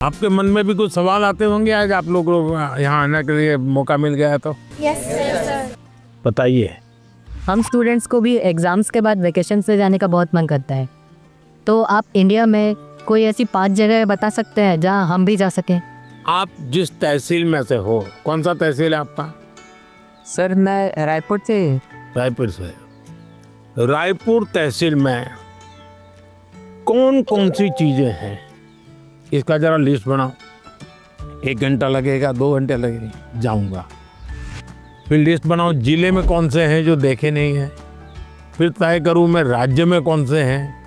आपके मन में भी कुछ सवाल आते होंगे आज आप लोग यहाँ आने के लिए मौका मिल गया तो? Yes sir. बताइए। हम स्टूडेंट्स को भी एग्ज़ाम्स के बाद वेकेशन से जाने का बहुत मन करता है, तो आप इंडिया में कोई ऐसी 5 जगह बता सकते हैं जहाँ हम भी जा सकें? आप जिस तहसील में से हो, कौन सा तहसील है आपका? सर मैं रायपुर से। रायपुर से। रायपुर तहसील में कौन कौन सी चीज़ें हैं, इसका ज़रा लिस्ट बनाओ। 1 घंटा लगेगा, 2 घंटे लगेंगे, जाऊंगा। फिर लिस्ट बनाओ जिले में कौन से हैं जो देखे नहीं हैं। फिर तय करूँ मैं राज्य में कौन से हैं।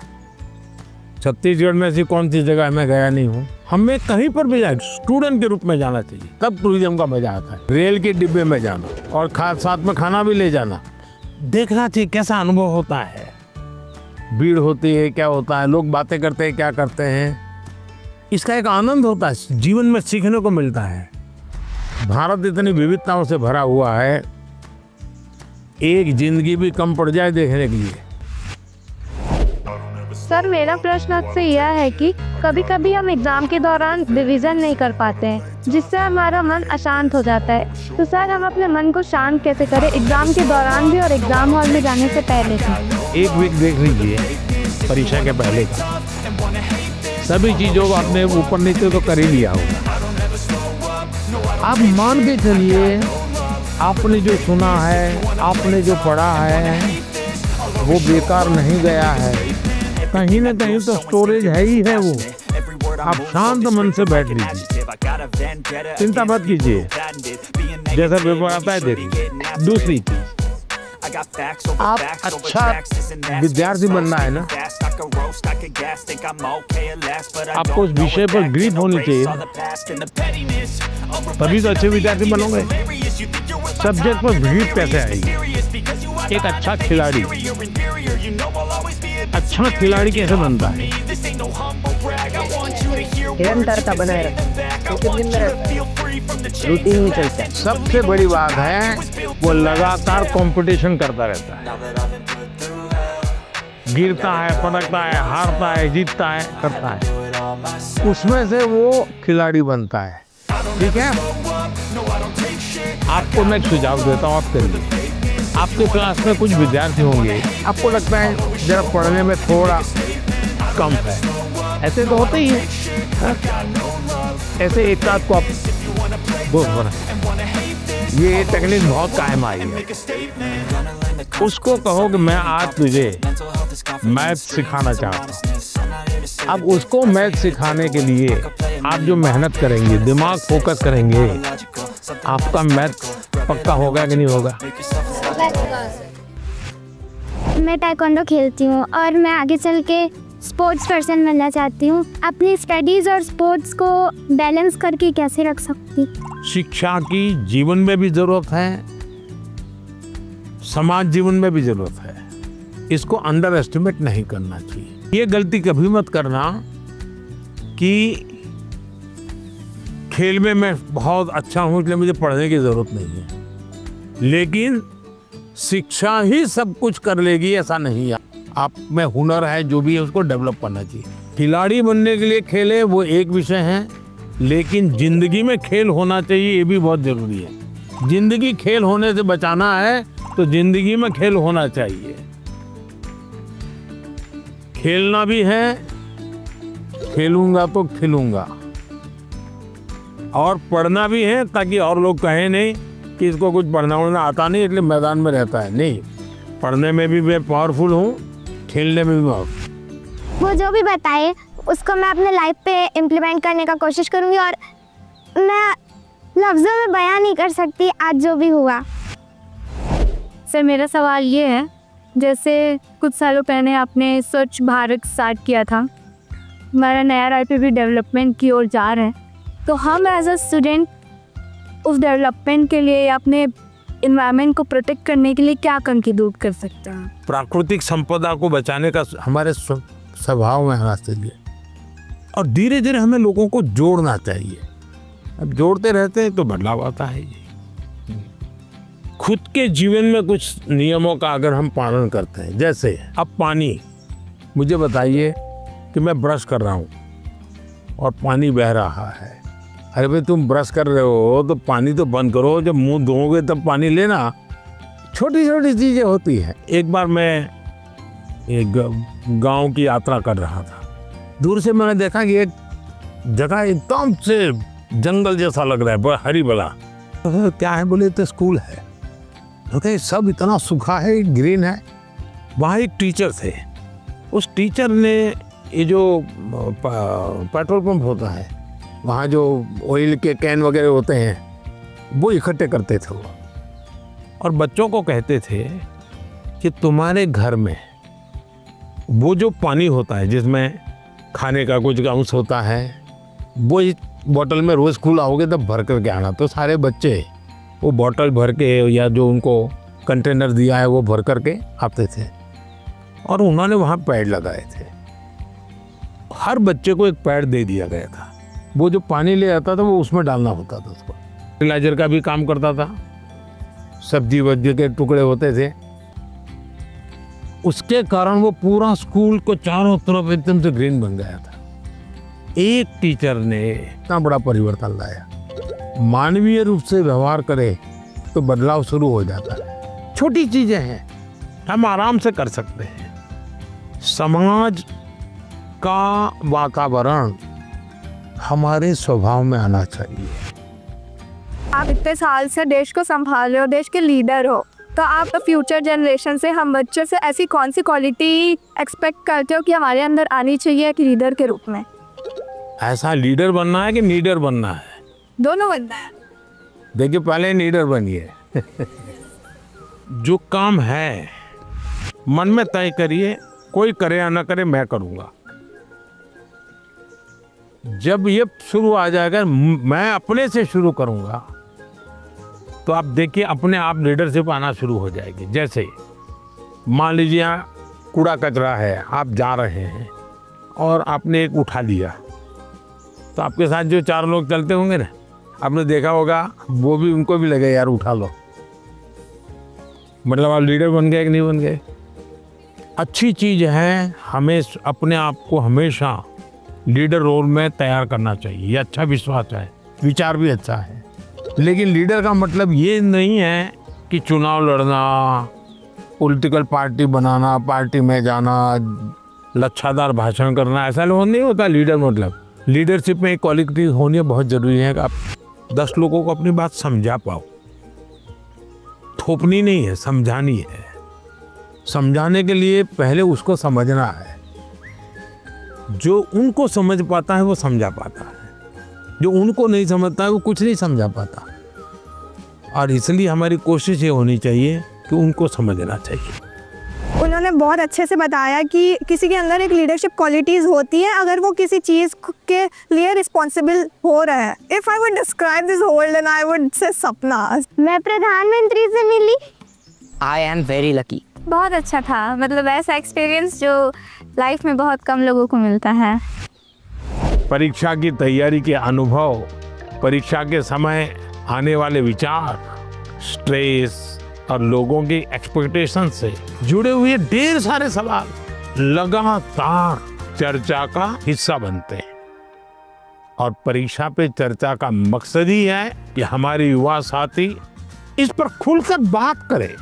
छत्तीसगढ़ में ऐसी कौन सी जगह मैं गया नहीं हूँ। हमें कहीं पर भी जाए स्टूडेंट के रूप में जाना चाहिए, तब टूरिज्म का मजा आता है। रेल के डिब्बे में जाना और साथ में खाना भी ले जाना, देखना चाहिए कैसा अनुभव होता है। भीड़ होती है, क्या होता है, लोग बातें करते हैं, क्या करते हैं, इसका एक आनंद होता है, जीवन में सीखने को मिलता है। भारत इतनी विविधताओं से भरा हुआ है, एक जिंदगी भी कम पड़ जाए देखने के लिए। सर मेरा प्रश्न आपसे यह है कि कभी कभी हम एग्जाम के दौरान रिवीजन नहीं कर पाते हैं, जिससे हमारा मन अशांत हो जाता है। तो सर हम अपने मन को शांत कैसे करें एग्जाम के दौरान भी और एग्जाम हॉल में जाने से पहले भी? 1 वीक देख लीजिए परीक्षा के पहले का, सभी चीज़ों को आपने ऊपर नीचे तो कर ही लिया होगा। आप मान के चलिए आपने जो सुना है, आपने जो पढ़ा है, वो बेकार नहीं गया है। कहीं ना कहीं तो स्टोरेज है ही है वो। आप शांत मन से बैठ लीजिए, चिंता मत कीजिए, जैसा पेपर आता है देखिए। दूसरी चीज, आप अच्छा विद्यार्थी बनना है ना, आपको उस विषय पर ग्रिप होनी चाहिए, तभी तो अच्छे विद्यार्थी बनोगे। सब्जेक्ट पर ग्रिप कैसे आएगी? एक अच्छा खिलाड़ी कैसे बनता है? निरंतरता बनाए रखें, रूटीन में चलता है। सबसे बड़ी बात है वो लगातार कंपटीशन करता रहता है, गिरता है, पटकता है, हारता है, जीतता है, करता है, उसमें से वो खिलाड़ी बनता है। ठीक है, आपको मैं सुझाव देता हूँ, आप करिए। आपके क्लास में कुछ विद्यार्थी होंगे, आपको लगता है जरा पढ़ने में थोड़ा कम है, ऐसे तो होते ही है, ऐसे एक साथ को आप दोस्त बना, ये टेक्निक बहुत कायम आई है। उसको कहो कि मैं आज तुझे मैथ सिखाना चाहता हूँ। अब उसको मैथ सिखाने के लिए आप जो मेहनत करेंगे, दिमाग फोकस करेंगे, आपका मैथ पक्का होगा कि नहीं होगा? मैं ताइक्वांडो खेलती हूँ और मैं आगे चल के स्पोर्ट्स पर्सन बनना चाहती हूँ। अपनी स्टडीज़ और स्पोर्ट्स को बैलेंस करके कैसे रख सकती? शिक्षा की जीवन में भी ज़रूरत है, समाज जीवन में भी ज़रूरत है। इसको अंडर एस्टिमेट नहीं करना चाहिए। ये गलती कभी मत करना कि खेल में मैं बहुत अच्छा हूँ इसलिए मुझे पढ़ने की ज़रूरत नहीं है। लेकिन शिक्षा ही सब कुछ कर लेगी ऐसा नहीं है। आप में हुनर है, जो भी है उसको डेवलप करना चाहिए। खिलाड़ी बनने के लिए खेले वो एक विषय है, लेकिन जिंदगी में खेल होना चाहिए, ये भी बहुत जरूरी है। जिंदगी खेल होने से बचाना है तो जिंदगी में खेल होना चाहिए। खेलना भी है, खेलूंगा तो खिलूंगा, और पढ़ना भी है ताकि और लोग कहें नहीं कि इसको कुछ पढ़ना उड़ना आता नहीं इसलिए मैदान में रहता है। नहीं, पढ़ने में भी मैं पावरफुल हूँ, खेलने में भी पावरफुल। वो जो भी बताए उसको मैं अपने लाइफ पे इम्प्लीमेंट करने का कोशिश करूँगी, और मैं लफ्ज़ों में बयान नहीं कर सकती आज जो भी हुआ। सर मेरा सवाल ये है, जैसे कुछ सालों पहले आपने स्वच्छ भारत स्टार्ट किया था, हमारा नया रायपुर भी डेवलपमेंट की ओर जा रहा है, तो हम एज अ स्टूडेंट उस डेवलपमेंट के लिए या अपने इन्वायरमेंट को प्रोटेक्ट करने के लिए क्या कंट्रीब्यूट कर सकते हैं? प्राकृतिक संपदा को बचाने का हमारे स्वभाव में होना चाहिए, और धीरे धीरे हमें लोगों को जोड़ना चाहिए। अब जोड़ते रहते हैं तो बदलाव आता है। खुद के जीवन में कुछ नियमों का अगर हम पालन करते हैं, जैसे अब पानी, मुझे बताइए कि मैं ब्रश कर रहा हूँ, और पानी बह रहा है। अरे भाई तुम ब्रश कर रहे हो तो पानी तो बंद करो, जब मुंह धोओगे तब पानी लेना। छोटी छोटी चीज़ें होती हैं। एक बार मैं एक गांव की यात्रा कर रहा था, दूर से मैंने देखा कि एक जगह एकदम से जंगल जैसा लग रहा है, बड़ा हरी भरा। क्या है बोले तो स्कूल है। तो सब इतना सूखा है, ग्रीन है। वहाँ एक टीचर थे। उस टीचर ने ये जो पेट्रोल पंप होता है, वहाँ जो ऑयल के कैन वगैरह होते हैं वो इकट्ठे करते थे वो, और बच्चों को कहते थे कि तुम्हारे घर में वो जो पानी होता है जिसमें खाने का कुछ अंश होता है, वो इस बोतल में रोज़ स्कूल आओगे तब भर करके आना। तो सारे बच्चे वो बोतल भर के या जो उनको कंटेनर दिया है वो भर करके आते थे, और उन्होंने वहाँ पेड़ लगाए थे। हर बच्चे को एक पेड़ दे दिया गया था। वो जो पानी ले आता था वो उसमें डालना होता था। उसको फर्टिलाइजर का भी काम करता था, सब्जी वब्जी के टुकड़े होते थे। उसके कारण वो पूरा स्कूल को चारों तरफ एकदम से ग्रीन बन गया था। एक टीचर ने इतना बड़ा परिवर्तन लाया। मानवीय रूप से व्यवहार करे तो बदलाव शुरू हो जाता है। छोटी चीजें हैं, हम आराम से कर सकते हैं। समाज का वातावरण हमारे स्वभाव में आना चाहिए। आप इतने साल से देश को संभाल रहे हो, देश के लीडर हो, तो आप फ्यूचर जनरेशन से, हम बच्चों से ऐसी कौन सी क्वालिटी एक्सपेक्ट करते हो कि हमारे अंदर आनी चाहिए एक लीडर के रूप में? ऐसा लीडर बनना है कि लीडर बनना है? दोनों बनना है। देखिए, पहले लीडर बनिए। जो काम है मन में तय करिए, कोई करे या ना करे मैं करूँगा। जब ये शुरू आ जाएगा, मैं अपने से शुरू करूँगा, तो आप देखिए अपने आप लीडरशिप आना शुरू हो जाएगी। जैसे मान लीजिए यहाँ कूड़ा कचरा है, आप जा रहे हैं और आपने एक उठा लिया, तो आपके साथ जो 4 लोग चलते होंगे ना, आपने देखा होगा वो भी, उनको भी लगे यार उठा लो। मतलब आप लीडर बन गए कि नहीं बन गए? अच्छी चीज़ है, हमें अपने आप को हमेशा लीडर रोल में तैयार करना चाहिए। ये अच्छा विश्वास है, विचार भी अच्छा है। लेकिन लीडर का मतलब ये नहीं है कि चुनाव लड़ना, पॉलिटिकल पार्टी बनाना, पार्टी में जाना, लच्छादार भाषण करना, ऐसा नहीं होता लीडर। मतलब लीडरशिप में एक क्वालिटी होनी बहुत ज़रूरी है कि आप 10 लोगों को अपनी बात समझा पाओ। थोपनी नहीं है, समझानी है। समझाने के लिए पहले उसको समझना है। जो उनको समझ पाता है वो समझा पाता है, जो उनको नहीं समझता है वो कुछ नहीं समझा पाता। और इसलिए हमारी कोशिश ये होनी चाहिए कि उनको समझना चाहिए। उन्होंने बहुत अच्छे से बताया कि किसी के अंदर एक लीडरशिप क्वालिटीज़ होती है अगर वो किसी चीज़ के लिए रिस्पॉन्सिबल हो रहा है। If I would describe this world then I would say सपना। मैं प्रधानमंत्री से मिली। I am very lucky. बहुत अच्छा था, मतलब ऐसा एक्सपीरियंस जो लाइफ में बहुत कम लोगों को मिलता है। परीक्षा की तैयारी के अनुभव, परीक्षा के समय आने वाले विचार, स्ट्रेस और लोगों की एक्सपेक्टेशन से जुड़े हुए ढेर सारे सवाल लगातार चर्चा का हिस्सा बनते हैं। और परीक्षा पे चर्चा का मकसद ही है कि हमारे युवा साथी इस पर खुलकर बात करें।